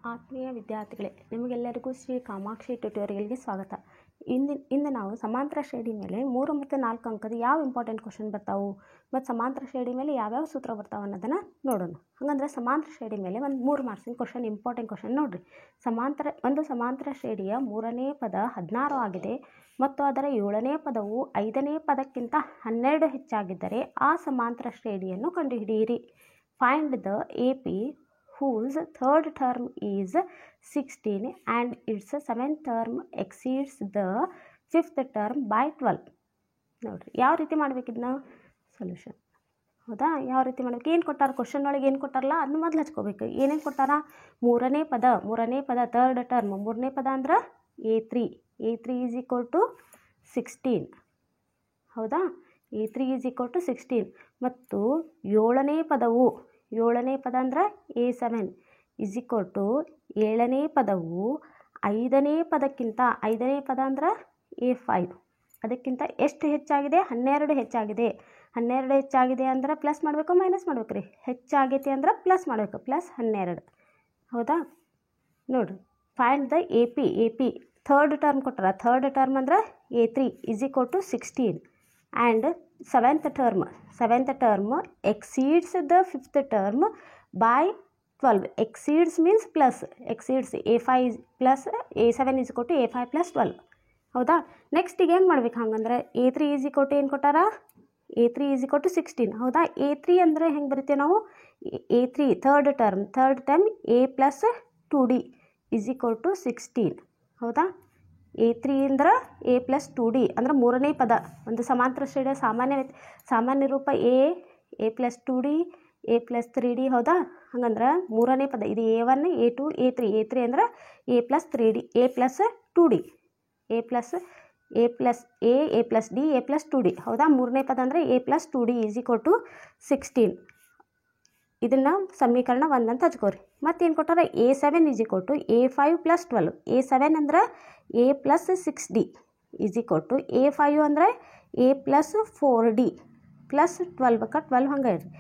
ಆತ್ಮೀಯ ವಿದ್ಯಾರ್ಥಿಗಳೇ, ನಿಮಗೆಲ್ಲರಿಗೂ ಶ್ರೀ ಕಾಮಾಕ್ಷಿ ಟ್ಯುಟೋರಿಯಲ್ಗೆ ಸ್ವಾಗತ. ಇಂದು ನಾವು ಸಮಾಂತರ ಶ್ರೇಣಿ ಮೇಲೆ 3 ಮತ್ತು 4 ಅಂಕದ ಯಾವ ಇಂಪಾರ್ಟೆಂಟ್ ಕ್ವಶನ್ ಬರ್ತಾವು ಮತ್ತು ಸಮಾಂತರ ಶ್ರೇಣಿ ಮೇಲೆ ಯಾವ್ಯಾವ ಸೂತ್ರ ಬರ್ತಾವೆ ಅನ್ನೋದನ್ನು ನೋಡೋಣ. ಹಾಗಂದ್ರೆ ಸಮಾಂತರ ಶ್ರೇಣಿ ಮೇಲೆ ಒಂದು 3 ಮಾರ್ಕ್ಸಿನ ಕ್ವಶನ್, ಇಂಪಾರ್ಟೆಂಟ್ ಕ್ವಶನ್ ನೋಡಿರಿ. ಸಮಾಂತರ ಶ್ರೇಣಿಯ 3ನೇ ಪದ 16 ಆಗಿದೆ ಮತ್ತು ಅದರ 7ನೇ ಪದವು 5ನೇ ಪದಕ್ಕಿಂತ 12 ಹೆಚ್ಚಾಗಿದ್ದರೆ ಆ ಸಮಾಂತರ ಶ್ರೇಣಿಯನ್ನು ಕಂಡುಹಿಡಿಯಿರಿ. Find the AP whose third term is 16 and its 7th term exceeds the 5th term by 12. ನೋಡಿರಿ, ಯಾವ ರೀತಿ ಮಾಡ್ಬೇಕಿದ್ನ ಸೊಲ್ಯೂಷನ್. ಹೌದಾ, ಯಾವ ರೀತಿ ಮಾಡ್ಬೇಕು? ಏನು ಕೊಟ್ಟಾರ ಕ್ವಶನ್ ಒಳಗೆ, ಏನು ಕೊಟ್ಟಾರಲ್ಲ ಅದನ್ನ ಮೊದಲು ಹಚ್ಕೋಬೇಕು. ಏನೇನು ಕೊಟ್ಟಾರ? ಮೂರನೇ ಪದ ಥರ್ಡ್ ಟರ್ಮ್. ಮೂರನೇ ಪದ ಅಂದ್ರೆ A3 ಈಸ್ ಈಕ್ವಲ್ ಟು 16. ಹೌದಾ, A3 ಈಸ್ ಈಕ್ವಲ್ ಟು 16. ಮತ್ತು ಏಳನೇ ಪದ ಅಂದ್ರೆ A7 ಈಸ್ ಈಕ್ವಲ್ ಟು 7ನೇ ಪದವು 5ನೇ ಪದಕ್ಕಿಂತ, 5ನೇ ಪದ ಅಂದ್ರೆ A5 ಅದಕ್ಕಿಂತ ಎಷ್ಟು ಹೆಚ್ಚಾಗಿದೆ? 12 ಹೆಚ್ಚಾಗಿದೆ. 12 ಹೆಚ್ಚಾಗಿದೆ ಅಂದ್ರೆ ಪ್ಲಸ್ ಮಾಡಬೇಕು ಮೈನಸ್ ಮಾಡ್ಬೇಕು ರೀ? ಹೆಚ್ಚಾಗೈತಿ ಅಂದ್ರೆ ಪ್ಲಸ್ ಮಾಡಬೇಕು, ಪ್ಲಸ್ 12. ಹೌದಾ, ನೋಡಿರಿ. Find the AP third term ಕೊಟ್ಟಾರ. ಥರ್ಡ್ ಟರ್ಮ್ ಅಂದ್ರೆ A3 is equal to 16 and seventh term exceeds the 5th term by 12. exceeds means plus. exceeds A5 plus A7 is equal to A5 plus 12. ಹೌದಾ, next ಈಗ ಏನು ಮಾಡ್ಬೇಕು? ಹಂಗಂದ್ರೆ A3 is equal to ಏನು ಕೊಟ್ಟಾರ? A3 is equal to 16. ಹೌದಾ, A3 ಅಂದರೆ ಹೆಂಗೆ ಬರಿತೀವಿ ನಾವು? A3 third term A plus 2D is equal to 16. ಹೌದಾ, A3 ಅಂದ್ರೆ A ಪ್ಲಸ್ 2D ಅಂದ್ರೆ ಮೂರನೇ ಪದ. ಒಂದು ಸಮಾಂತರ ಶ್ರೇಣಿಯ ಸಾಮಾನ್ಯ ರೂಪ A plus 2D A plus 3D. ಹೌದಾ, ಹಂಗಂದ್ರೆ ಮೂರನೇ ಪದ ಇದು A1 A2 A3 ಅಂದ್ರೆ A plus 3D A plus 2D A plus A plus D A plus 2D. ಹೌದಾ, ಮೂರನೇ ಪದ ಅಂದರೆ A plus 2D is equal to 16. ಇದನ್ನು ಸಮೀಕರಣ 1 ಅಂತ ಹಚ್ಕೋರಿ. ಮತ್ತೇನು ಕೊಟ್ಟಾರ? A7 is equal to A5 plus 12. A7 ಅಂದ್ರೆ A plus 6D is equal to A5 ಅಂದರೆ A ಪ್ಲಸ್ 4D ಪ್ಲಸ್ 12 ಹಂಗೆ ಇಡ್ರಿ.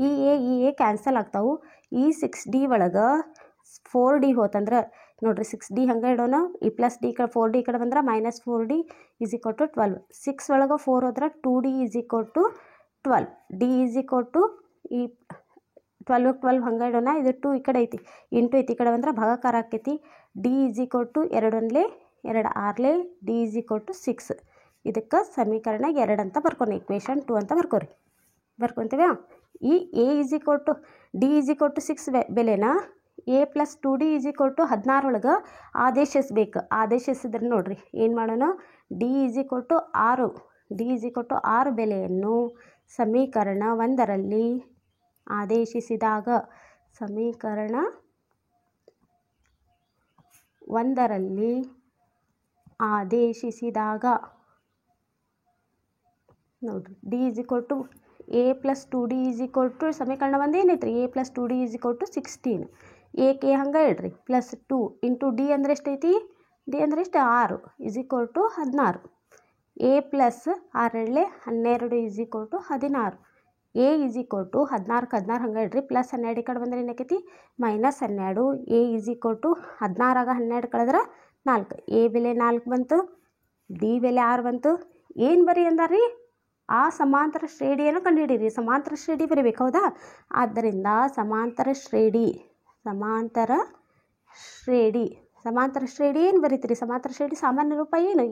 ಈ A ಕ್ಯಾನ್ಸಲ್ ಆಗ್ತಾವೆ. ಈ 6D ಒಳಗೆ 4D ಹೋತಂದ್ರೆ ನೋಡಿರಿ, 6D ಹಂಗೆ ಇಡೋಣ. ಈ ಪ್ಲಸ್ ಡಿ ಕಡೆ 4D ಕಡೆ ಬಂದ್ರೆ minus 4D is equal to 12. 6 ಒಳಗೆ 4 ಹೋದ್ರೆ 2D is equal to 12. D is equal to ಈ 12 ಹಂಗೆ ಇಡೋಣ. ಇದು 2 ಈ ಕಡೆ ಐತಿ, ಇಂಟು ಐತಿ ಈ ಕಡೆ ಬಂದ್ರೆ ಭಾಗಾಕಾರ ಆಕೈತಿ. D is equal to 2 6 D is equal to 6. ಇದಕ್ಕೆ ಸಮೀಕರಣ 2 ಅಂತ ಬರ್ಕೊನಿ, ಇಕ್ವೇಷನ್ 2 ಅಂತ ಬರ್ಕೊತೀವಿ. ಈ A is equal to D is equal to 6 ಬೆಲೆನ A plus 2D is equal to 16 ಒಳಗೆ ಆದೇಶಿಸ್ಬೇಕು. ಆದೇಶಿಸಿದ್ರೆ ನೋಡ್ರಿ ಏನು ಮಾಡೋಣ? D ಈಸ್ ಈಕ್ವಲ್ ಟು 6 ಬೆಲೆಯನ್ನು ಸಮೀಕರಣ 1ರಲ್ಲಿ ಆದೇಶಿಸಿದಾಗ, ಸಮೀಕರಣ 1ರಲ್ಲಿ ಆದೇಶಿಸಿದಾಗ ನೋಡ್ರಿ D is equal to A plus 2D is equal to ಸಮೀಕರಣ 1 ಏನೈತ್ರಿ? A plus 2D is equal to 16. A ಹಂಗೆ ಇಡ್ರಿ, ಪ್ಲಸ್ 2 ಇಂಟು D ಅಂದ್ರೆ ಎಷ್ಟೈತಿ? D ಅಂದ್ರೆ ಎಷ್ಟು? 6 is equal to 16. A plus 6 12 is equal to 16. A is equal to 16 ಹಂಗೆ ಇಡ್ರಿ, ಪ್ಲಸ್ 12 ಈ ಕಡೆ ಬಂದರೆ ಏನಾಕೈತಿ? Minus 12. A is equal to 16 12 ಕಳೆದ್ರೆ 4. A ಬೆಲೆ 4 ಬಂತು, D ಬೆಲೆ 6 ಬಂತು. ಏನು ಬರಿ ಅಂದಾರ್ರಿ? ಆ ಸಮಾಂತರ ಶ್ರೇಣಿಯನ್ನು ಕಂಡುಹಿಡೀರಿ. ಸಮಾಂತರ ಶ್ರೇಣಿ ಬರೀಬೇಕು. ಹೌದಾ, ಆದ್ದರಿಂದ ಸಮಾಂತರ ಶ್ರೇಣಿ ಏನು ಬರೀತೀರಿ? ಸಮಾಂತರ ಶ್ರೇಣಿ ಸಾಮಾನ್ಯ ರೂಪ ಏನು?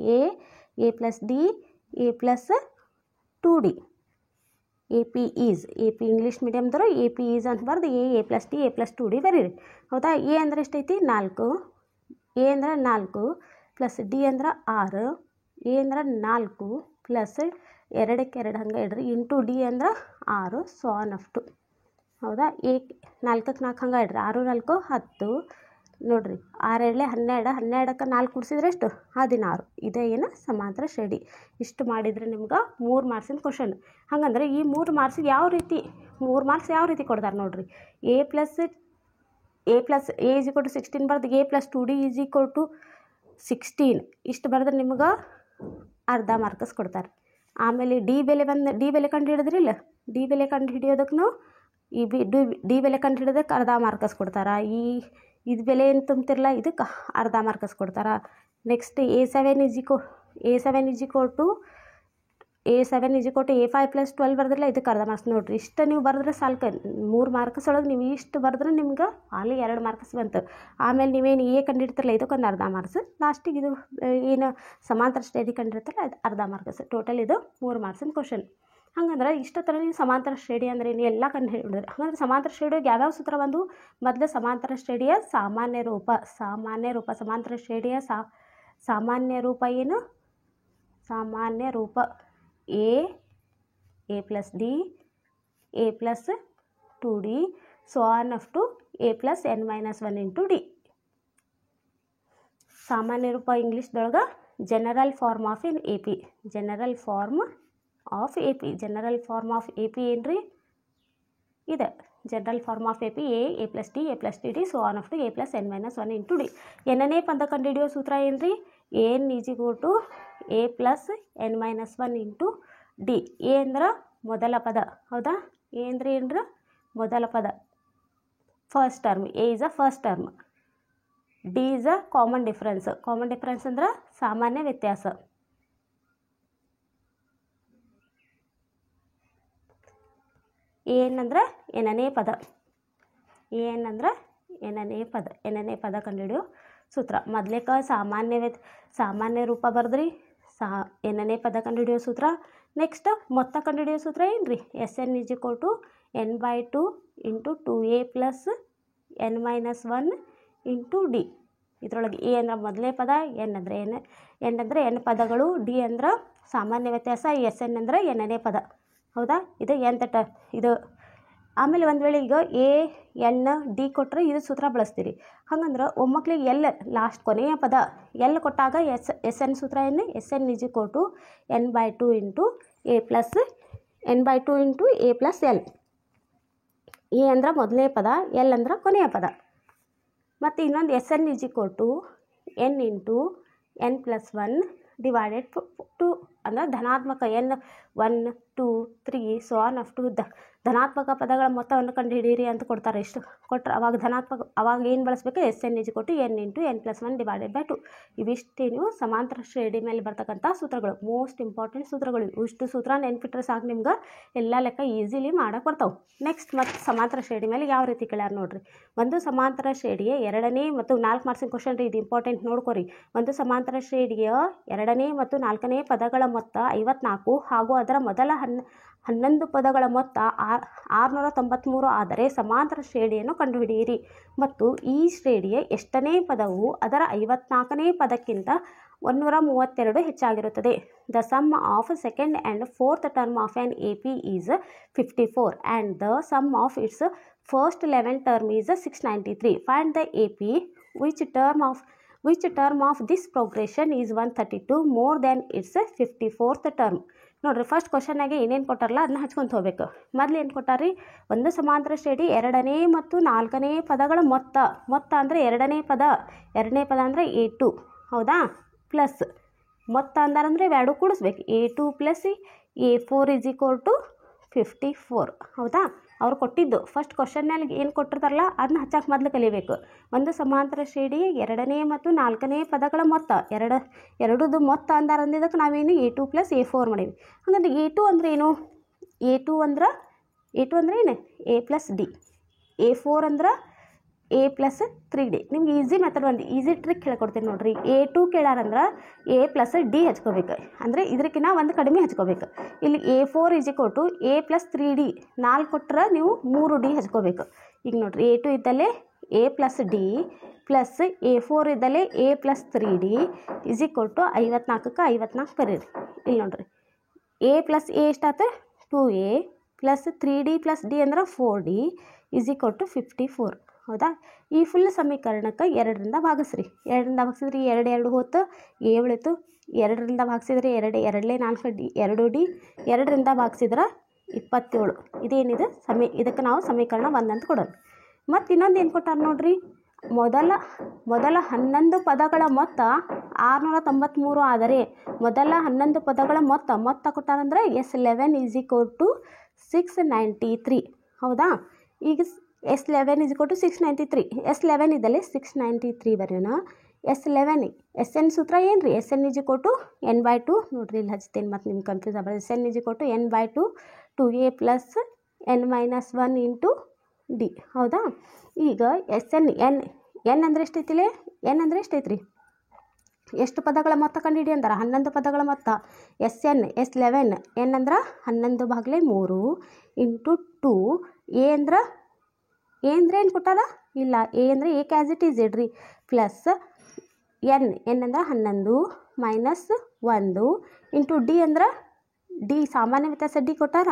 A plus D A plus 2D. AP English ಮೀಡಿಯಮ್ದವರು AP ಈಸ್ ಅಂತ ಬರ್ದು A plus D A plus 2D ಬರೀರಿ. ಹೌದಾ, A ಅಂದ್ರೆ ಎಷ್ಟೈತಿ? 4. A ಅಂದ್ರೆ 4 ಪ್ಲಸ್ D ಅಂದ್ರೆ 6. A ಅಂದ್ರೆ 4 ಪ್ಲಸ್ 2ಕ್ಕೆ 2 ಹಂಗೆ ಇಡ್ರಿ, ಇಂಟು D ಅಂದ್ರೆ 6 ಸೊ ಆನ್ ಅಪ್ ಟು. ಹೌದಾ, A 4ಕ್ಕೆ 4 ಹಂಗೆ ಇಡ್ರಿ, 6 4 10. ನೋಡಿರಿ, 6 12 12ಕ್ಕೆ 4 ಕೂಡಿಸಿದ್ರೆ ಎಷ್ಟು? 16. ಇದೇ ಏನು? ಸಮಾಂತರ ಶ್ರೇಣಿ. ಇಷ್ಟು ಮಾಡಿದರೆ ನಿಮ್ಗೆ 3 ಮಾರ್ಕ್ಸಿನ ಕ್ವಶನ್. ಹಾಗಂದ್ರೆ ಈ 3 ಮಾರ್ಕ್ಸ್ ಯಾವ ರೀತಿ ಕೊಡ್ತಾರೆ ನೋಡಿರಿ. A ಈಸ್ ಈಕ್ವಲ್ ಟು 16 ಬರ್ದು A plus 2D is equal to 16 ಇಷ್ಟು ಬರೆದ್ರೆ ನಿಮ್ಗೆ ಅರ್ಧ ಮಾರ್ಕ್ಸ್ ಕೊಡ್ತಾರೆ. ಆಮೇಲೆ ಡಿ ಬೆಲೆ ಕಂಡು ಹಿಡಿದ್ರಿಲ್ಲ, ಡಿ ಬೆಲೆ ಕಂಡು ಹಿಡಿಯೋದಕ್ಕೆ ನಾವು ಡಿ ಬೆಲೆ ಕಂಡು ಹಿಡಿಯೋದಕ್ಕೆ ಅರ್ಧ ಮಾರ್ಕಸ್ ಕೊಡ್ತಾರೆ. ಇದು ಬೆಲೆ ಏನು ತುಂಬ್ತಿರಲ್ಲ ಇದಕ್ಕೆ ಅರ್ಧ ಮಾರ್ಕ್ಸ್ ಕೊಡ್ತಾರೆ. ನೆಕ್ಸ್ಟ್ A7 = A5 + 12 ಬರೆದ್ರಲ್ಲ ಇದಕ್ಕೆ ಅರ್ಧ ಮಾರ್ಕ್ಸ್. ನೋಡಿರಿ ಇಷ್ಟು ನೀವು ಬರೆದ್ರೆ ಸಾಲ್ಕು 3 ಮಾರ್ಕ್ಸ್ ಒಳಗೆ ನೀವು ಇಷ್ಟು ಬರೆದ್ರೆ ನಿಮ್ಗೆ ಅಲ್ಲಿ 2 ಮಾರ್ಕ್ಸ್ ಬಂತು. ಆಮೇಲೆ ನೀವೇನು ಎ ಕಂಡಿಡ್ತಿರಲ್ಲ ಇದಕ್ಕೊಂದು ಅರ್ಧ ಮಾರ್ಕ್ಸ್. ಲಾಸ್ಟಿಗೆ ಇದು ಏನು ಸಮಾಂತರ ಶ್ರೇಣಿ ಕಂಡಿರ್ತಾರಲ್ಲ ಅದು ಅರ್ಧ ಮಾರ್ಕ್ಸ್. ಟೋಟಲ್ ಇದು 3 ಮಾರ್ಕ್ಸಿನ ಕ್ವಶನ್. ಹಂಗಂದ್ರೆ ಇಷ್ಟು ಥರ ನೀವು ಸಮಾಂತರ ಶ್ರೇಣಿ ಅಂದರೆ ಏನು ಎಲ್ಲ ಕಂಡು ಹಿಡಿದ್ರೆ ಹಾಗಂದ್ರೆ ಸಮಾಂತರ ಶ್ರೇಣಿಗೆ ಯಾವ್ಯಾವ ಸೂತ್ರ ಬಂದು ಮೊದಲು ಸಮಾಂತರ ಶ್ರೇಣಿಯ ಸಾಮಾನ್ಯ ರೂಪ ಸಮಾಂತರ ಶ್ರೇಣಿಯ ಸಾಮಾನ್ಯ ರೂಪ ಏನು? ಸಾಮಾನ್ಯ ರೂಪ a + d a + 2d so on up to a + n - 1 × d. ಸಾಮಾನ್ಯ ರೂಪ ಇಂಗ್ಲೀಷ್ದೊಳಗೆ general form of N AP. General form of AP ಏನ್ರಿ ಇದೆ. General form of AP a + d a + 3d so on up to a + n - 1 × d. ಎನ್ನನೇ ಪದ ಕಂಡುಹಿಡಿಯೋ ಸೂತ್ರ ಏನ್ರಿ? n = a + n - 1 × d. a ಅಂದ್ರೆ ಮೊದಲ ಪದ, ಹೌದಾ? a ಅಂದ್ರೆ ಏನ್ರ ಮೊದಲ ಪದ, first term. a is a first term. d is a common difference. Common difference ಅಂದ್ರೆ ಸಾಮಾನ್ಯ ವ್ಯತ್ಯಾಸ. n ಅಂದ್ರೆ ಎನ್ನನೇ ಪದ. ಎನ್ನನೇ ಪದ ಕಂಡುಹಿಡಿಯೋ ಸೂತ್ರ. ಮೊದಲೇಕ ಸಾಮಾನ್ಯ ರೂಪ ಬರ್ದ್ರಿ, ಎನ್ನನೇ ಪದ ಕಂಡುಹಿಡಿಯೋ ಸೂತ್ರ. ನೆಕ್ಸ್ಟ್ ಮೊತ್ತ ಕಂಡುಹಿಡಿಯೋ ಸೂತ್ರ ಏನ್ರಿ? Sn = n/2 × 2a + n - 1 × d. ಇದರೊಳಗೆ a ಅಂದ್ರೆ ಮೊದಲನೇ ಪದ, n ಅಂದ್ರೆ n ಪದಗಳು, d ಅಂದ್ರೆ ಸಾಮಾನ್ಯ ವ್ಯತ್ಯಾಸ, Sn ಅಂದ್ರೆ ಎನ್ನನೇ ಪದ, ಹೌದಾ? ಇದು ಇದು ಆಮೇಲೆ ಒಂದು ವೇಳೆ ಈಗ a n d ಕೊಟ್ಟರೆ ಇದು ಸೂತ್ರ ಬಳಸ್ತೀರಿ. ಹಂಗಂದ್ರೆ ಒಮ್ಮಕ್ಳಿಗೆ ಎಲ್ ಲಾಸ್ಟ್ ಕೊನೆಯ ಪದ ಎಲ್ ಕೊಟ್ಟಾಗ Sn ಸೂತ್ರ ಏನು? Sn = n/2 × a + l. a ಅಂದ್ರೆ ಮೊದಲನೇ ಪದ, l ಅಂದ್ರೆ ಕೊನೆಯ ಪದ. ಮತ್ತು ಇನ್ನೊಂದು Sn = n × n + 1 ಡಿವೈಡೆಡ್ 2 ಅಂದರೆ ಧನಾತ್ಮಕ n 1 2 3 so on up to ಧನಾತ್ಮಕ ಪದಗಳ ಮೊತ್ತವನ್ನು ಕಂಡುಹಿಡಿಯಿರಿ ಅಂತ ಕೊಡ್ತಾರೆ. ಇಷ್ಟು ಕೊಟ್ಟರೆ ಅವಾಗ ಏನು ಬಳಸಬೇಕು? Sn = n × n + 1 divided by 2. ಇವಿಷ್ಟೇ ನೀವು ಸಮಾಂತರ ಶ್ರೇಣಿ ಮೇಲೆ ಬರ್ತಕ್ಕಂಥ ಸೂತ್ರಗಳು, ಮೋಸ್ಟ್ ಇಂಪಾರ್ಟೆಂಟ್ ಸೂತ್ರಗಳು. ಇಷ್ಟು ಸೂತ್ರ ನೆನ್ಪಿಟ್ರೆ ಸಾಕು, ನಿಮ್ಗೆ ಎಲ್ಲ ಲೆಕ್ಕ ಈಸಿಲಿ ಮಾಡಕ್ಕೆ ಬರ್ತಾವೆ. ನೆಕ್ಸ್ಟ್ ಮತ್ತು ಸಮಾಂತರ ಶ್ರೇಣಿ ಮೇಲೆ ಯಾವ ರೀತಿ ಕೇಳ್ಯಾರ ನೋಡ್ರಿ. ಒಂದು ಸಮಾಂತರ ಶ್ರೇಣಿಯ ಎರಡನೇ ಮತ್ತು 4 ಮಾರ್ಕ್ಸಿನ ಕ್ವಶನ್ ರೀ, ಇದು ಇಂಪಾರ್ಟೆಂಟ್ ನೋಡ್ಕೊರಿ. ಒಂದು ಸಮಾಂತರ ಶ್ರೇಣಿಯ ಎರಡನೇ ಮತ್ತು ನಾಲ್ಕನೇ ಪದಗಳ ಮೊತ್ತ 54 ಹಾಗೂ ಅದರ ಮೊದಲ 11 ಪದಗಳ ಮೊತ್ತ 693 ಆದರೆ ಸಮಾಂತರ ಶ್ರೇಣಿಯನ್ನು ಕಂಡುಹಿಡಿಯಿರಿ. ಮತ್ತು ಈ ಶ್ರೇಣಿಯ ಎಷ್ಟನೇ ಪದವು ಅದರ 54ನೇ ಪದಕ್ಕಿಂತ 132 ಹೆಚ್ಚಾಗಿರುತ್ತದೆ. The sum of second and fourth term of an AP is 54 and the sum of its first 11 term is 693. Find the AP which term of this progression is 132 more than its 54th term. ನೋಡಿರಿ, first ಕ್ವಶನ್ನಾಗೆ ಏನೇನು ಕೊಟ್ಟಾರಲ್ಲ ಅದನ್ನ ಹಚ್ಕೊಂತ ಹೋಗ್ಬೇಕು. ಮೊದಲು ಏನು ಕೊಟ್ಟಾರಿ? ಒಂದು ಸಮಾಂತರ ಶ್ರೇಣಿ ಎರಡನೇ ಮತ್ತು ನಾಲ್ಕನೇ ಪದಗಳ ಮೊತ್ತ ಅಂದರೆ ಎರಡನೇ ಪದ ಅಂದರೆ A2, ಹೌದಾ? ಪ್ಲಸ್ ಮೊತ್ತ ಅಂದಾರಂದರೆ ಇವೆರಡು ಕೂಡಿಸ್ಬೇಕು. A2 + A4 = 54, ಹೌದಾ? ಅವ್ರು ಕೊಟ್ಟಿದ್ದು ಫಸ್ಟ್ ಕ್ವಶನ್ನಲ್ಲಿ ಏನು ಕೊಟ್ಟಿರ್ತಾರಲ್ಲ ಅದನ್ನ ಹಚ್ಚಕ್ಕೆ ಮೊದಲು ಕಲಿಬೇಕು. ಒಂದು ಸಮಾಂತರ ಶ್ರೇಣಿ ಎರಡನೇ ಮತ್ತು ನಾಲ್ಕನೇ ಪದಗಳ ಮೊತ್ತ ಎರಡದು ಮೊತ್ತ ಅಂದಿದ್ದಕ್ಕೆ ನಾವೇನು A2 + A4 ಮಾಡೀವಿ. ಹಾಗಂದ್ರೆ A2 ಅಂದ್ರೆ ಏನು? A2 ಅಂದ್ರೆ ಏನು? A + D. A4 ಅಂದ್ರೆ A + 3D. ನಿಮ್ಗೆ ಈಸಿ ಮೆಥಡ್ ಒಂದು ಈಸಿ ಟ್ರಿಕ್ ಹೇಳ್ಕೊಡ್ತೀನಿ ನೋಡ್ರಿ. A2 ಕೇಳಾರಂದ್ರೆ A + D ಹಚ್ಕೋಬೇಕು, ಅಂದರೆ ಇದಕ್ಕಿಂತ ಒಂದು ಕಡಿಮೆ ಹಚ್ಕೋಬೇಕು. ಇಲ್ಲಿ A4 = A + 3D 4 ಕೊಟ್ಟರೆ ನೀವು 3D ಹಚ್ಕೋಬೇಕು. ಈಗ ನೋಡ್ರಿ, A2 ಇದ್ದಲ್ಲೇ A + D plus A4 ಇದ್ದಲ್ಲೇ A + 3D = 54ಕ್ಕೆ 54 ಬರೀರಿ. ಇಲ್ಲಿ ನೋಡ್ರಿ, A + A ಎಷ್ಟಾಯ್ತು? 2A + 3D + D ಅಂದ್ರೆ 4D = 54, ಹೌದಾ? ಈ ಫುಲ್ ಸಮೀಕರಣಕ್ಕೆ 2ರಿಂದ ಭಾಗಿಸ್ರಿ. 2ರಿಂದ ಭಾಗಿಸಿದ್ರಿ 2 2 ಹೋತು, A ಉಳಿತು. 2ರಿಂದ ಭಾಗಿಸಿದ್ರೆ 2 2 4 D 2D 2ರಿಂದ ಭಾಗಿಸಿದ್ರೆ 27. ಇದೇನಿದೆ ಇದಕ್ಕೆ ನಾವು ಸಮೀಕರಣ 1 ಅಂತ ಕೊಡೋಣ. ಮತ್ತು ಇನ್ನೊಂದು ಏನು ಕೊಟ್ಟಾರ ನೋಡ್ರಿ, ಮೊದಲ 11 ಪದಗಳ ಮೊತ್ತ 693 ಆದರೆ ಮೊದಲ 11 ಪದಗಳ ಮೊತ್ತ ಕೊಟ್ಟಾರಂದ್ರೆ S11 = 693, ಹೌದಾ? ಈಗ S11 is equal to 693. S11 ಇದ್ದಲ್ಲಿ 693 ಬರೆಯೋಣ. S11 SN ಸೂತ್ರ ಏನು ರೀ? SN is equal to n/2 ನೋಡ್ರಿ ಇಲ್ಲಿ ಹಚ್ತೇನೆ ಮತ್ತು ನಿಮ್ಗೆ ಕನ್ಫ್ಯೂಸ್ ಆಗ್ಬಾರ್ದು. SN is equal to n/2 2a plus n-1 into d. ಹೌದಾ? ಈಗ SN n ಅಂದರೆ ಎಷ್ಟೈತಿಲೆ? n ಅಂದರೆ ಎಷ್ಟೈತ್ರಿ? ಎಷ್ಟು ಪದಗಳ ಮೊತ್ತ ಕಂಡುಹಿಡಿ ಅಂತಾರೆ? 11 ಪದಗಳ ಮೊತ್ತ. S11 n ಅಂದ್ರೆ 11/3 ಇಂಟು 2. ಎ ಅಂದ್ರೆ ಏನು ಕೊಟ್ಟಾರ? ಇಲ್ಲ, ಎ ಅಂದರೆ ಎ ಆ್ಯಸ್ ಇಟ್ ಈಸ್ ಇಡ್ರಿ, ಪ್ಲಸ್ ಎನ್ ಅಂದ್ರೆ 11 ಮೈನಸ್ 1 ಇಂಟು ಡಿ ಅಂದ್ರೆ ಡಿ ಸಾಮಾನ್ಯ ವ್ಯತ್ಯಾಸ ಡಿ ಕೊಟ್ಟಾರ?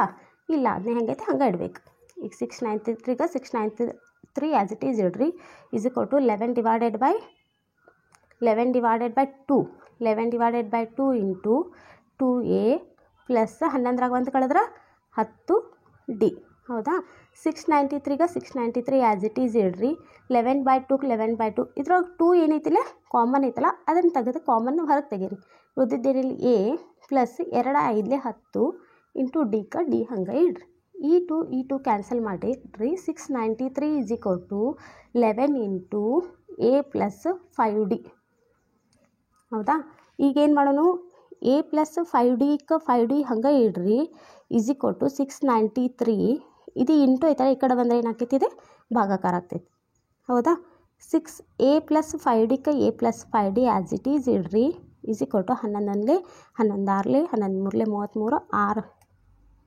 ಇಲ್ಲ, ಅದನ್ನೇ ಹೆಂಗೈತೆ ಹಂಗೆ ಇಡಬೇಕು. ಈಗ 693ಗೆ 693 ಆ್ಯಸ್ ಇಟ್ ಈಸ್ ಇಡ್ರಿ, is equal to 11 divided by 2 into 2a plus 11ರಾಗ 1 ಕಳೆದ್ರೆ 10d. ಹೌದಾ? 693ಗೆ 693 ಆ್ಯಸ್ ಇಟ್ ಈಸ್ ಇಡ್ರಿ, 11/2 11/2 ಇದ್ರೊಳಗೆ 2 ಏನೈತಿಲ್ಲ ಕಾಮನ್ ಐತಲ್ಲ, ಅದನ್ನು ತೆಗೆದು ಕಾಮನ್ ಹೊರಗೆ ತೆಗೀರಿ. ಉಳಿದಿದ್ದೇನಿಲ್ಲ ಎ ಪ್ಲಸ್ 2 5 10 ಇಂಟು ಡಿ ಹಂಗೆ ಇಡ್ರಿ. ಈ ಟು ಕ್ಯಾನ್ಸಲ್ ಮಾಡಿರಿ. 693 is equal to 11 into A plus 5d. ಹೌದಾ? ಈಗೇನು ಮಾಡೋಣ? ಎ ಪ್ಲಸ್ 5d ಹಂಗೆ ಇಡ್ರಿ, ಈಸ್ ಈಕ್ವಲ್ ಟು 693. ಇದು ಇಂಟು ಐತಲ್ಲ, ಈ ಕಡೆ ಬಂದರೆ ಏನಾಗ್ತೈತಿ? ಇದೆ ಭಾಗಾಕಾರ ಆಗ್ತೈತಿ. ಹೌದಾ? 6a plus 5d A plus 5d as it is ಇಡ್ರಿ, is equal to 11 11 6 11 3 33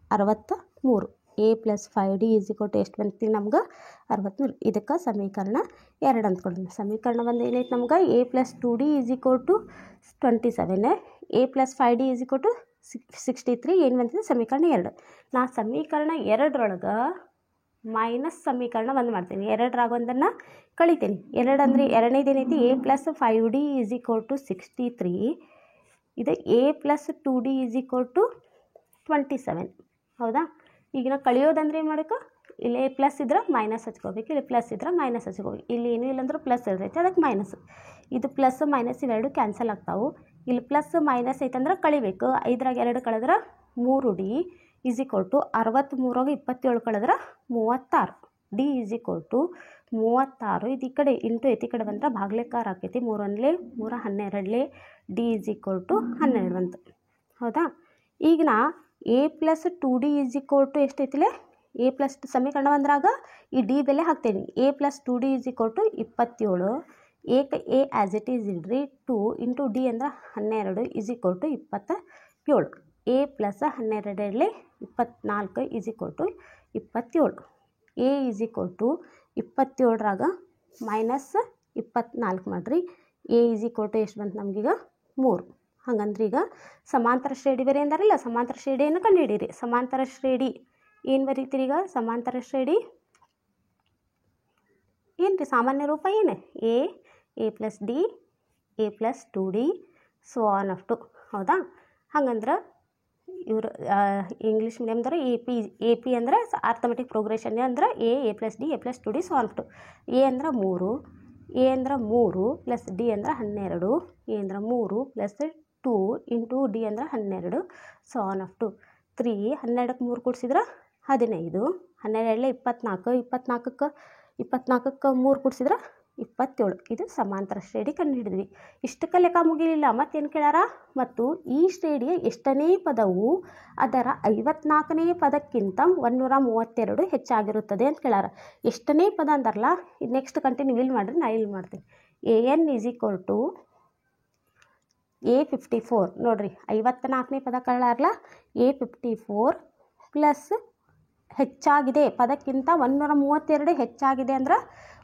63. A plus 5d is equal to ಎಷ್ಟು ಬಂತೀವಿ ನಮ್ಗೆ? 63. ಇದಕ್ಕೆ ಸಮೀಕರಣ 2 ಅಂದ್ಕೊಡೋಣ. ಸಮೀಕರಣ ಒಂದು ಏನೈತೆ ನಮ್ಗೆ? A plus 2d is equal to 27, A plus 5d is equal to 63. ಏನು ಬಂತಿದೆ? ಸಮೀಕರಣ 2. ನಾ ಸಮೀಕರಣ 2ರೊಳಗೆ ಮೈನಸ್ ಸಮೀಕರಣ 1 ಮಾಡ್ತೀನಿ. 2ರಾಗ 1 ಕಳಿತೀನಿ. 2 ಅಂದರೆ ಎರಡನೇದು ಏನೈತಿ? A plus 5d is equal to 63. ಇದು A plus 2d is equal to 27. ಹೌದಾ? ಈಗ ನಾವು ಕಳಿಯೋದಂದ್ರೆ ಏನು ಮಾಡಬೇಕು? ಇಲ್ಲಿ ಪ್ಲಸ್ ಇದ್ರೆ ಮೈನಸ್ ಹಚ್ಕೋಬೇಕು, ಇಲ್ಲಿ ಪ್ಲಸ್ ಇದ್ರೆ ಮೈನಸ್ ಹಚ್ಕೋಬೇಕು. ಇಲ್ಲಿ ಏನೂ ಇಲ್ಲಾಂದ್ರೆ ಪ್ಲಸ್ ಇರ್ತೈತೆ, ಅದಕ್ಕೆ ಮೈನಸ್. ಇದು ಪ್ಲಸ್ ಮೈನಸ್ ಇವೆರಡು ಕ್ಯಾನ್ಸಲ್ ಆಗ್ತಾವೆ. ಇಲ್ಲಿ ಪ್ಲಸ್ ಮೈನಸ್ ಐತಂದ್ರೆ ಕಳಿಬೇಕು. 5ರಾಗ 2 ಕಳೆದ್ರೆ 3d ಈಸ್ ಈಕ್ವಲ್ ಟು 63ರಾಗ 27 ಕಳೆದ್ರೆ 36. D is equal to 36. ಇದು ಈ ಕಡೆ ಇಂಟು ಐತಿ, ಈ ಕಡೆ ಬಂದ್ರೆ ಭಾಗ್ಲೆಕಾರ ಆಕೈತಿ. 3 1 3 12 ಡಿ ಈಸ್ ಈಕ್ವಲ್ ಟು 12 ಬಂತು. ಹೌದಾ? ಈಗ ನಾ A plus 2d is equal to ಎಷ್ಟೈತಿಲೆ? ಎ ಪ್ಲಸ್ ಸಮೀಕರಣ 1ರಾಗ ಈ ಡಿ ಬೆಲೆ ಹಾಕ್ತೇನೆ. A plus 2d is equal to 27. A as it is ಇಡ್ರಿ, 2 ಇಂಟು ಡಿ ಅಂದ್ರೆ 12 is equal to 27. A plus 12 24 is equal to 27. A is equal to 27ರಾಗ minus 24 ಮಾಡಿರಿ. ಎ ಈಸ್ ಈಕ್ವಲ್ ಟು ಎಷ್ಟು ಬಂತು ನಮಗೀಗ? 3. ಹಂಗಂದ್ರೆ ಈಗ ಸಮಾಂತರ ಶ್ರೇಣಿ ಬೇರೆ ಅಂದಾರಲ್ಲ, ಸಮಾಂತರ ಶ್ರೇಣಿಯನ್ನು ಕಂಡುಹಿಡೀರಿ. ಸಮಾಂತರ ಶ್ರೇಣಿ ಏನು ಬರೀತೀರಿ ಈಗ? ಸಮಾಂತರ ಶ್ರೇಣಿ ಏನು ರೀ? ಸಾಮಾನ್ಯ ರೂಪ ಏನು? A plus D, A plus 2d so on up to. ಹೌದಾ? ಹಂಗಂದ್ರೆ ಇವರು ಇಂಗ್ಲೀಷ್ ಮೀಡಿಯಮ್ದವ್ರು ಎ ಪಿ ಅಂದರೆ ಆರ್ಥಮೆಟಿಕ್ ಪ್ರೋಗ್ರೆಷನ್ ಅಂದ್ರೆ A plus D, A plus 2d so on up to. A ಅಂದ್ರೆ 3, ಎ ಅಂದ್ರೆ 3 ಪ್ಲಸ್ ಡಿ ಅಂದ್ರೆ 12, ಎ ಅಂದ್ರೆ 3 ಪ್ಲಸ್ 2 ಇಂಟು ಡಿ ಅಂದ್ರೆ 12 ಸೊ ಆನ್ ಅಪ್ ಟು 3. 12ಕ್ಕೆ 3 ಕೂಡಿಸಿದ್ರೆ 15, 12 24, 24ಕ್ಕೆ 3 ಕೂಡಿಸಿದ್ರೆ 27. ಇದು ಸಮಾಂತರ ಶ್ರೇಣಿ ಕಂಡುಹಿಡಿದ್ವಿ. ಇಷ್ಟಕ್ಕೆ ಲೆಕ್ಕ ಮುಗಿಲಿಲ್ಲ. ಮತ್ತೇನು ಕೇಳಾರ? ಮತ್ತು ಈ ಶ್ರೇಣಿಯ ಎಷ್ಟನೇ ಪದವು ಅದರ 54ನೇ ಪದಕ್ಕಿಂತ 132 ಹೆಚ್ಚಾಗಿರುತ್ತದೆ ಅಂತ ಕೇಳಾರ. ಎಷ್ಟನೇ ಪದ ಅಂದಾರಲ್ಲ, ಇದು ನೆಕ್ಸ್ಟ್ ಕಂಟಿನ್ಯೂ ಇಲ್ಲಿ ಮಾಡಿರಿ, ನಾ ಇಲ್ಲಿ ಮಾಡ್ತೀನಿ. an is equal to A54. ನೋಡಿರಿ, 54ನೇ ಪದ ಕೇಳಾರಲ್ಲ, A54 ಪ್ಲಸ್ ಹೆಚ್ಚಾಗಿದೆ ಪದಕ್ಕಿಂತ 132 ಹೆಚ್ಚಾಗಿದೆ ಅಂದ್ರೆ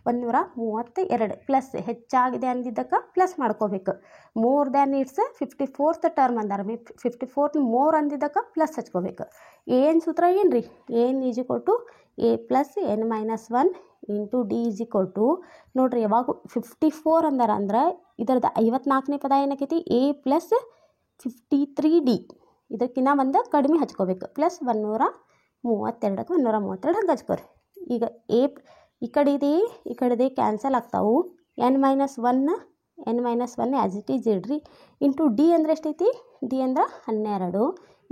132 ಪ್ಲಸ್ ಹೆಚ್ಚಾಗಿದೆ ಅಂದಿದ್ದಕ್ಕೆ ಪ್ಲಸ್ ಮಾಡ್ಕೋಬೇಕು. More than its 54th term ಅಂದಾರ. 54 ಮೋರ್ ಅಂದಿದ್ದಕ್ಕೆ ಪ್ಲಸ್ ಹಚ್ಕೋಬೇಕು. ಏನು ಸೂತ್ರ ಏನು ರೀ? N is equal to A plus n-1 into D is equal to ನೋಡಿರಿ, ಯಾವಾಗ 54 ಅಂದಾರ ಅಂದ್ರೆ ಇದರದ್ದು 54ನೇ ಪದ ಏನಕ್ಕೈತಿ? A plus 53d. ಇದಕ್ಕಿಂತ ಒಂದು ಕಡಿಮೆ ಹಚ್ಕೋಬೇಕು. ಪ್ಲಸ್ 132ಕ್ಕೆ 132 ಹಂಗೆ ಹಚ್ಕೋರಿ. ಈಗ ಈ ಕಡೆದೇ ಕ್ಯಾನ್ಸಲ್ ಆಗ್ತಾವು. n-1 ಆ್ಯಸ್ ಇಟ್ ಈಸ್ ಇಡ್ರಿ, ಇಂಟು ಡಿ ಅಂದರೆ ಎಷ್ಟೈತಿ? ಡಿ ಅಂದ್ರೆ 12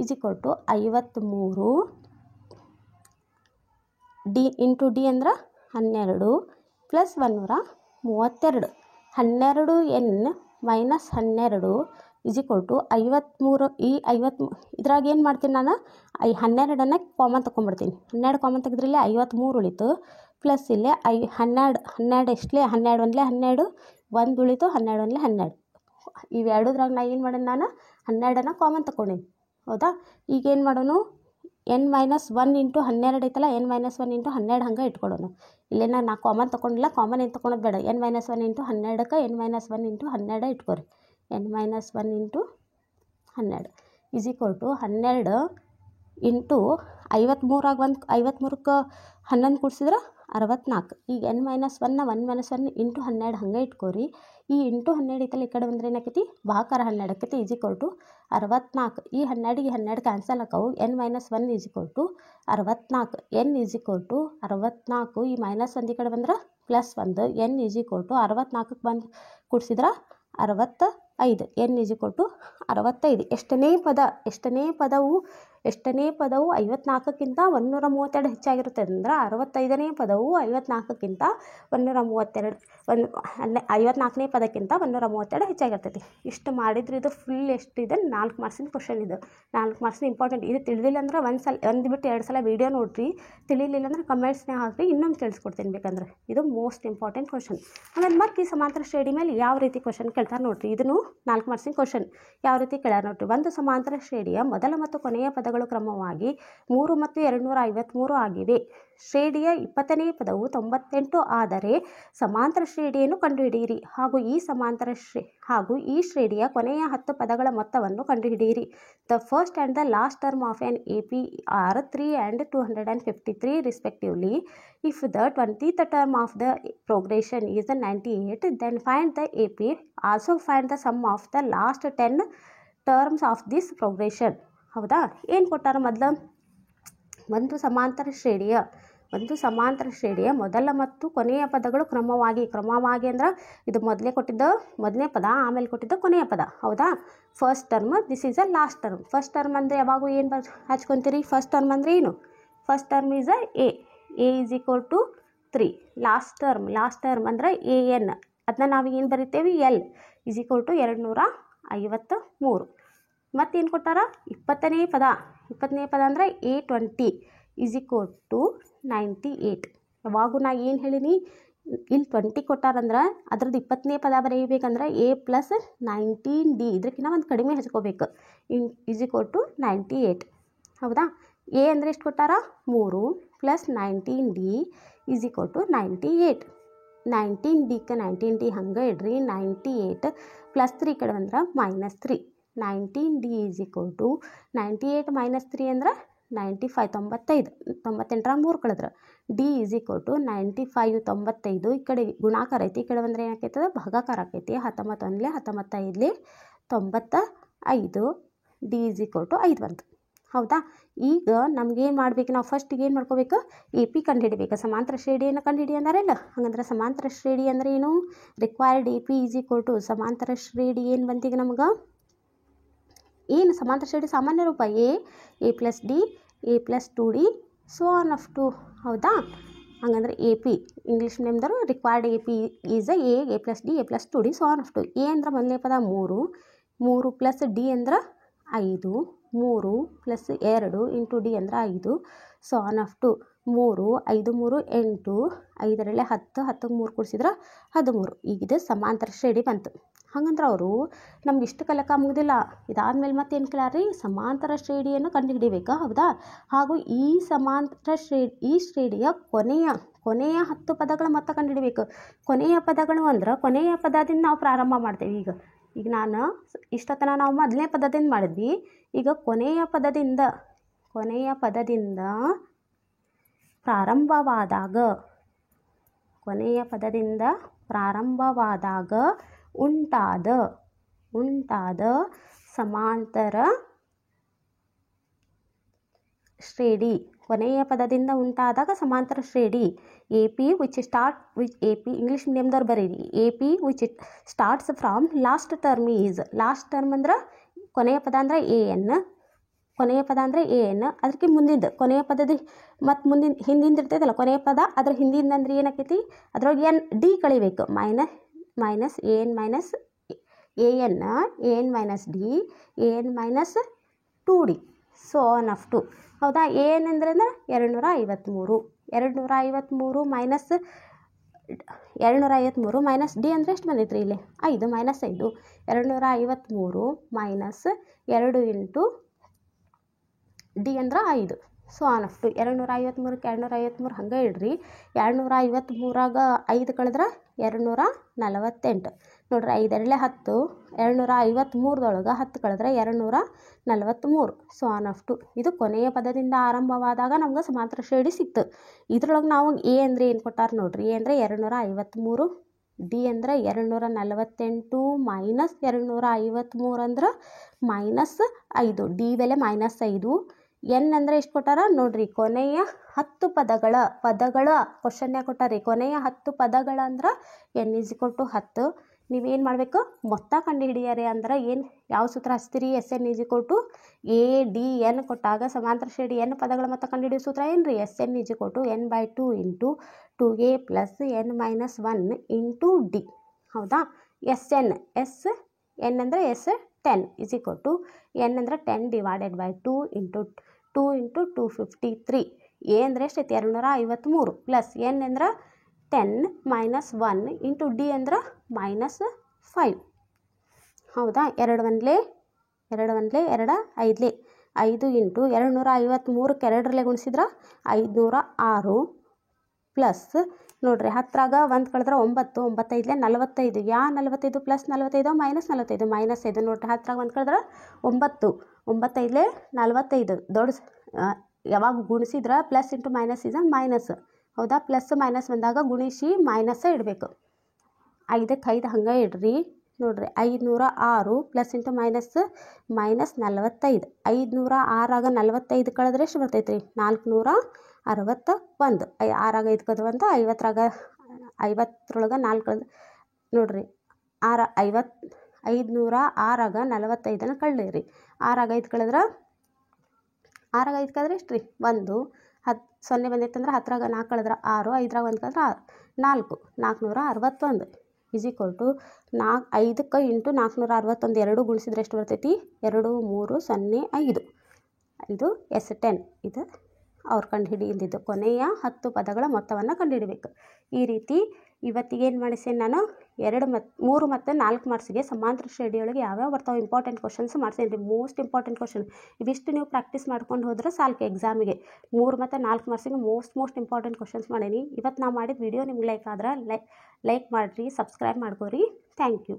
is equal to 53. D into D ಅಂದ್ರೆ 12 ಪ್ಲಸ್ 132 12n ಮೈನಸ್ 12 = 53. ಈ 53 ಇದ್ರಾಗ ಏನು ಮಾಡ್ತೀನಿ ನಾನು 12 ಕಾಮನ್ ತೊಗೊಂಡ್ಬಿಡ್ತೀನಿ. 12 ಕಾಮನ್ ತೆಗೆದ್ರಲ್ಲಿ 53 ಉಳಿತು. ಪ್ಲಸ್ ಇಲ್ಲೇ 12 ಎಷ್ಟಲೇ 12 ಒಂದಲೇ 12 1 ಉಳಿತು 12 ಒಂದಲೇ 12. ಇವೆರಡುದ್ರಾಗ ನಾ ಏನು ಮಾಡೋಣ ನಾನು 12 ಕಾಮನ್ ತೊಗೊಂಡೀನಿ. ಹೌದಾ? ಈಗ ಏನು ಮಾಡೋಣ n - 1 × 12 ಐತಲ್ಲ n - 1 × 12 ಹಂಗೆ ಇಟ್ಕೊಳ್ಳೋಣ. ಇಲ್ಲೇನ ನಾ ಕಾಮನ್ ತೊಗೊಂಡಿಲ್ಲ. ಕಾಮನ್ ಏನು ತೊಗೊಳೋದು ಬೇಡ. n - 1 × 12ಕ್ಕೆ n - 1 × 12 ಇಟ್ಕೊರಿ. n - 1 × 12 = 12 × 53 ಆಗ 53ಕ್ಕೆ 11 ಕೂಡಿಸಿದ್ರೆ 64. ಈಗ n - 1 ನ 1 - 1 × 12 ಹಂಗೆ ಇಟ್ಕೋರಿ. ಈ ಇಂಟು 12 ಐತಲ್ಲ ಈ ಕಡೆ ಬಂದ್ರೆ ಏನಾಕೈತಿ ಭಾಗಾಕಾರ 12 ಆಕೈತಿ = 64. ಈ 12 ಈ 12 ಕ್ಯಾನ್ಸಲ್ ಆಕಾವು. n - 1 = 64. n = 64. ಈ -1 ಈ ಕಡೆ ಬಂದ್ರೆ +1. n = 64ಕ್ಕೆ ಬಂದು ಕೂಡಿಸಿದ್ರೆ 65. n = 65. ಎಷ್ಟನೇ ಪದವು 54ಕ್ಕಿಂತ 132 ಹೆಚ್ಚಾಗಿರುತ್ತೆ ಅಂದ್ರೆ 65ನೇ ಪದವು 54ಕ್ಕಿಂತ 54ನೇ ಪದಕ್ಕಿಂತ 132 ಹೆಚ್ಚಾಗಿರ್ತೈತಿ. ಇಷ್ಟು ಮಾಡಿದ್ರೆ ಇದು ಫುಲ್ ಎಷ್ಟಿದೆ 4 ಮಾರ್ಕ್ಸಿನ ಕ್ವಶನ್. ಇದು 4 ಮಾರ್ಕ್ಸಿನ ಇಂಪಾರ್ಟೆಂಟ್. ಇದು ತಿಳಿದಿಲ್ಲ ಅಂದ್ರೆ ಒಂದು ಬಿಟ್ಟು 2 ಸಲ ವೀಡಿಯೋ ನೋಡ್ರಿ. ತಿಳಿಲಿಲ್ಲ ಅಂದ್ರೆ ಕಮೆಂಟ್ಸ್ನೇ ಹಾಕ್ರಿ, ಇನ್ನೊಂದು ತಿಳಿಸ್ಕೊಡ್ತೀನಿ ಬೇಕಂದ್ರೆ. ಇದು ಮೋಸ್ಟ್ ಇಂಪಾರ್ಟೆಂಟ್ ಕ್ವಶನ್. ಆಮೇಲೆ ಮತ್ತೆ ಈ ಸಮಾಂತರ ಶ್ರೇಣಿ ಮೇಲೆ ಯಾವ ರೀತಿ ಕ್ವಶನ್ ಕೇಳ್ತಾರೆ ನೋಡ್ರಿ. ಇದನ್ನು 4 ಮಾರ್ಕ್ಸಿನ ಕ್ವಶನ್ ಯಾವ ರೀತಿ ಕೇಳ್ಯಾರ ನೋಡ್ರಿ. ಒಂದು ಸಮಾಂತರ ಶ್ರೇಣಿಯ ಮೊದಲ ಮತ್ತು ಕೊನೆಯ ಪದಗಳು ಕ್ರಮವಾಗಿ 3 ಮತ್ತು 253 ಆಗಿವೆ. ಶ್ರೇಣಿಯ 20ನೇ ಪದವು 98 ಆದರೆ ಸಮಾಂತರ ಶ್ರೇಣಿಯನ್ನು ಕಂಡುಹಿಡಿಯಿರಿ ಹಾಗೂ ಈ ಶ್ರೇಣಿಯ ಕೊನೆಯ 10 ಪದಗಳ ಮೊತ್ತವನ್ನು ಕಂಡುಹಿಡಿಯಿರಿ. The first and the last term of N AP are 3 and 253 respectively. If the 20th term of the progression is 98, then find the AP. Also find the sum of the last 10 terms of this progression. ಹೌದಾ? ಏನು ಕೊಟ್ಟಾರ ಮೊದಲು? ಒಂದು ಸಮಾಂತರ ಶ್ರೇಣಿಯ ಮೊದಲ ಮತ್ತು ಕೊನೆಯ ಪದಗಳು ಕ್ರಮವಾಗಿ ಅಂದ್ರೆ ಇದು ಮೊದಲನೇ ಪದ ಆಮೇಲೆ ಕೊಟ್ಟಿದ್ದ ಕೊನೆಯ ಪದ. ಹೌದಾ? First term, this is a last term. First term ಅಂದರೆ ಯಾವಾಗೂ ಏನು ಹಚ್ಕೊತೀರಿ? ಫಸ್ಟ್ ಟರ್ಮ್ ಅಂದರೆ ಏನು? First term is a A = 3. Last term ಅಂದರೆ AN, ಅದನ್ನ ನಾವು ಏನು ಬರಿತೇವೆ? L = 253. ಮತ್ತೇನು ಕೊಟ್ಟಾರ? 20ನೇ ಪದ ಅಂದರೆ A20 = 98. ಯಾವಾಗೂ ನಾ ಏನು ಹೇಳಿನಿ? ಇಲ್ಲಿ 20 ಕೊಟ್ಟಾರಂದ್ರೆ ಅದ್ರದ್ದು 20ನೇ ಪದ ಬರೀಬೇಕಂದ್ರೆ A + 19D, ಇದಕ್ಕಿಂತ ಒಂದು ಕಡಿಮೆ ಹಚ್ಕೋಬೇಕು. = 98. ಹೌದಾ? A ಅಂದರೆ ಎಷ್ಟು ಕೊಟ್ಟಾರ? 3 + 19D = 98. 19Dಕ್ಕೆ 19D ಹಂಗೆ ಇಡ್ರಿ. 98 +3 ಕಡೆ ಬಂದ್ರೆ -3. 19D = 98 - 3 ಅಂದ್ರೆ 95. 98ರ 3 ಕಳೆದ್ರೆ D = 95. 95 ಈ ಕಡೆ ಗುಣಾಕಾರ ಐತಿ, ಈ ಕಡೆ ಬಂದರೆ ಏನಾಕೈತದ ಭಾಗಾಕಾರ ಆಕೈತಿ. 19 1 19 95. D = 5 ಬಂತು. ಹೌದಾ? ಈಗ ನಮ್ಗೇನು ಮಾಡ್ಬೇಕು? ನಾವು ಫಸ್ಟಿಗೆ ಏನು ಮಾಡ್ಕೋಬೇಕು? AP ಕಂಡುಹಿಡಿಬೇಕು. ಸಮಾಂತರ ಶ್ರೇಣಿಯನ್ನು ಕಂಡುಹಿಡಿ ಅಂದಾರಲ್ಲ, ಹಾಗಂದ್ರೆ ಸಮಾಂತರ ಶ್ರೇಣಿ ಅಂದರೆ ಏನು? ರಿಕ್ವೈರ್ಡ್ AP = ಸಮಾಂತರ ಶ್ರೇಣಿ ಏನು ಬಂತೀಗ ನಮ್ಗೆ? ಏನು ಸಮಾಂತರ ಶ್ರೇಣಿ ಸಾಮಾನ್ಯ ರೂಪ A + D A + 2D so on up to. ಹೌದಾ? ಹಂಗಂದ್ರೆ AP ಇಂಗ್ಲೀಷ್ ಮೀಡಿಯಮ್ದವರು required AP is A + D A + 2D so on up to. A ಅಂದ್ರೆ ಮೊದಲನೇ ಪದ 3 + D ಅಂದ್ರೆ 5 3 + 2 × D ಅಂದ್ರೆ 5 so on up to. 3 5 3 8 5ರಲ್ಲಿ 10 10ಕ್ಕೆ 3 ಕೂಡಿಸಿದ್ರೆ 13. ಈಗಿದು ಸಮಾಂತರ ಶ್ರೇಣಿ ಬಂತು. ಹಾಗಂದ್ರೆ ಅವರು ನಮ್ಗೆ ಇಷ್ಟು ಕಲಕ ಮುಗಿದಿಲ್ಲ. ಇದಾದ್ಮೇಲೆ ಮತ್ತೇನು ಕೇಳಾರ್ರಿ? ಸಮಾಂತರ ಶ್ರೇಣಿಯನ್ನು ಕಂಡುಹಿಡಿಬೇಕಾ? ಹೌದಾ? ಹಾಗೂ ಈ ಶ್ರೇಣಿಯ ಕೊನೆಯ 10 ಪದಗಳ ಮೊತ್ತ ಕಂಡುಹಿಡಿಬೇಕು. ಕೊನೆಯ ಪದಗಳು ಅಂದ್ರೆ ಕೊನೆಯ ಪದದಿಂದ ನಾವು ಪ್ರಾರಂಭ ಮಾಡ್ತೇವೆ. ಈಗ ನಾನು ಇಷ್ಟೊತ್ತನ ನಾವು ಮೊದಲನೇ ಪದದಿಂದ ಮಾಡಿದ್ವಿ. ಈಗ ಕೊನೆಯ ಪದದಿಂದ ಪ್ರಾರಂಭವಾದಾಗ ಉಂಟಾದ ಸಮಾಂತರ ಶ್ರೇಣಿ. ಕೊನೆಯ ಪದದಿಂದ ಉಂಟಾದಾಗ ಸಮಾಂತರ ಶ್ರೇಣಿ AP ಇಂಗ್ಲೀಷ್ ಮೀಡಿಯಮ್ದವ್ರು ಬರೀರಿ. AP which starts from last term is. Last term ಅಂದ್ರೆ ಕೊನೆಯ ಪದ ಅಂದ್ರೆ AN, ಕೊನೆಯ ಪದ ಅಂದರೆ ಎ ಎನ್, ಅದಕ್ಕೆ ಮುಂದಿದ್ದು ಕೊನೆಯ ಪದದ ಮತ್ತು ಮುಂದಿನ ಹಿಂದಿಂದ ಇರ್ತೈತಲ್ಲ ಕೊನೆಯ ಪದ, ಅದ್ರ ಹಿಂದಿಂದ ಅಂದ್ರೆ ಏನಾಕೈತಿ ಅದ್ರೊಳಗೆ ಎನ್ ಡಿ ಕಳಿಬೇಕು. Minus A N minus A N minus D A N minus 2D so on up to. ಹೌದಾ? ಎ ಎನ್ ಅಂದ್ರೆ 253. 253 ಮೈನಸ್ 253 ಮೈನಸ್ ಡಿ ಅಂದರೆ ಎಷ್ಟು ಬಂದೈತೆ ರೀ ಇಲ್ಲಿ 5 ಮೈನಸ್ 5. 253 ಮೈನಸ್ 2 ಇಂಟು ಡಿ ಅಂದ್ರೆ 5 ಸೊ ಆನ್ ಅಪ್ ಟು. 253ಕ್ಕೆ 253 ಹಂಗೆ ಇಡ್ರಿ. 253ರಾಗ 5 ಕಳೆದ್ರೆ 248 ನೋಡ್ರಿ. 5 ಎರಡಲೆ 10. 253ದೊಳಗೆ 10 ಕಳೆದ್ರೆ 243 ಸೊ ಆನ್ ಅಪ್ ಟು. ಇದು ಕೊನೆಯ ಪದದಿಂದ ಆರಂಭವಾದಾಗ ನಮ್ಗೆ ಸಮಾಂತರ ಶ್ರೇಣಿ ಸಿಕ್ತು. ಇದ್ರೊಳಗೆ ನಾವು ಎ ಅಂದರೆ ಏನು ಕೊಟ್ಟಾರ ನೋಡ್ರಿ. ಎ ಅಂದರೆ 253, ಡಿ ಅಂದರೆ 248 ಮೈನಸ್ 253 ಅಂದ್ರೆ ಮೈನಸ್ 5. ಡಿ ಬೆಲೆ ಮೈನಸ್ 5. ಎನ್ ಅಂದರೆ ಎಷ್ಟು ಕೊಟ್ಟಾರ ನೋಡ್ರಿ. ಕೊನೆಯ 10 ಪದಗಳ ಕ್ವಶನ್ಯಾಗ ಕೊಟ್ಟಾರಿ. ಕೊನೆಯ 10 ಪದಗಳ ಅಂದ್ರೆ ಎನ್ ಈಸ್ ಈಕ್ವಲ್ ಟು 10. ನೀವೇನು ಮಾಡಬೇಕು ಮೊತ್ತ ಕಂಡು ಹಿಡಿಯರಿ ಅಂದ್ರೆ ಏನು ಯಾವ ಸೂತ್ರ ಹಚ್ತೀರಿ. S N is equal to A D N ಕೊಟ್ಟಾಗ ಸಮಾಂತರ ಶ್ರೇಣಿ ಎನ್ ಪದಗಳ ಮೊತ್ತ ಕಂಡು ಹಿಡಿಯೋ ಸೂತ್ರ ಏನು ರೀ. S N is equal to n/2 into 2a plus n minus 1 into D. ಹೌದಾ? ಎಸ್ ಎನ್ ಅಂದರೆ S 10 is equal to N ಅಂದರೆ 10 ಡಿವೈಡೆಡ್ ಬೈ 2 ಇಂಟು 253. ಎ ಅಂದರೆ ಎಷ್ಟೈತಿ 253 ಪ್ಲಸ್ ಎನ್ ಅಂದ್ರೆ 10 ಮೈನಸ್ 1 ಇಂಟು ಡಿ ಅಂದ್ರೆ ಮೈನಸ್ 5. ಹೌದಾ? 2 1 2 5 5 ಇಂಟು 253ಕ್ಕೆ 2ರಲ್ಲೇ ಗುಣಿಸಿದ್ರೆ 506 ಪ್ಲಸ್ ನೋಡ್ರಿ 10ರಾಗ 1 ಕಳೆದ್ರೆ 9 9 45. ಯಾ 45 ಪ್ಲಸ್ 45 ಮೈನಸ್ 45 ಮೈನಸ್ 5 ನೋಡ್ರಿ. 10ರಾಗ 1 ಕಳೆದ್ರೆ 9 9 45 ದೊಡ್ಡ ಯಾವಾಗ ಗುಣಿಸಿದ್ರೆ ಪ್ಲಸ್ ಇಂಟು ಮೈನಸ್ ಇದೆ ಮೈನಸ್. ಹೌದಾ? ಪ್ಲಸ್ ಮೈನಸ್ ಬಂದಾಗ ಗುಣಿಸಿ ಮೈನಸ್ಸೇ ಇಡಬೇಕು. 5ಕ್ಕೆ 5 ಹಂಗೆ ಇಡ್ರಿ. ನೋಡ್ರಿ 506 ಪ್ಲಸ್ ಇಂಟು ಮೈನಸ್ ಮೈನಸ್ 45. 506ಆಗ 45 ಕಳೆದ್ರೆ ಎಷ್ಟು ಬರ್ತೈತೆ ರೀ 461. 6ರಾಗ 5 ಕಳೆದ್ರೆ 1 50ರಾಗ 50ರೊಳಗೆ 4 ಕಳೆದ್ರೆ ನೋಡ್ರಿ 506ಆಗ 45 ಕಳ್ಳಿರಿ. 6ರಾಗ 5 ಕಳೆದ್ರೆ 6ರಾಗ 5 ಕಳೆದ್ರೆ ಎಷ್ಟು ರೀ 1 0 ಬಂದೈತಂದ್ರೆ 10ರಾಗ 4 ಕಳೆದ್ರೆ 6 5ರಾಗ 1 ಕಳೆದ್ರೆ 4 461 ಈಸ್ ಈಕ್ವಲ್ ಟು 5ಕ್ಕೆ ಇಂಟು 461 2 ಗುಣಿಸಿದ್ರೆ ಎಷ್ಟು ಬರ್ತೈತಿ 2 3 0 5. ಇದು ಎಸ್ 10. ಇದು ಅವ್ರು ಕಂಡುಹಿಡಿದಿದ್ದು ಕೊನೆಯ 10 ಪದಗಳ ಮೊತ್ತವನ್ನು ಕಂಡುಹಿಡಬೇಕು. ಈ ರೀತಿ ಇವತ್ತಿಗೆ ಏನು ಮಾಡಿಸೇನೆ ನಾನು 3 ಮತ್ತು 4 ಮಾರ್ಕ್ಸಿಗೆ ಸಮಾಂತರ ಶ್ರೇಣಿಯೊಳಗೆ ಯಾವ್ಯಾವ ಬರ್ತಾವೆ ಇಂಪಾರ್ಟೆಂಟ್ ಕ್ವಶನ್ಸ್ ಮಾಡ್ಸೇನೆ ರೀ. ಮೋಸ್ಟ್ ಇಂಪಾರ್ಟೆಂಟ್ ಕ್ವಶನ್ ಇವಿಷ್ಟು ನೀವು ಪ್ರಾಕ್ಟೀಸ್ ಮಾಡ್ಕೊಂಡು ಹೋದ್ರೆ ಸಾಲ್ಕು ಎಕ್ಸಾಮಿಗೆ. 3 ಮತ್ತು 4 ಮಾರ್ಕ್ಸಿಗೆ ಮೋಸ್ಟ್ ಇಂಪಾರ್ಟೆಂಟ್ ಕ್ವಶನ್ಸ್ ಮಾಡೀನಿ. ಇವತ್ತು ನಾವು ಮಾಡಿದ ವಿಡಿಯೋ ನಿಮ್ಗೆ ಲೈಕ್ ಆದ್ರೆ ಲೈಕ್ ಮಾಡಿರಿ, ಸಬ್ಸ್ಕ್ರೈಬ್ ಮಾಡ್ಕೋರಿ. Thank you.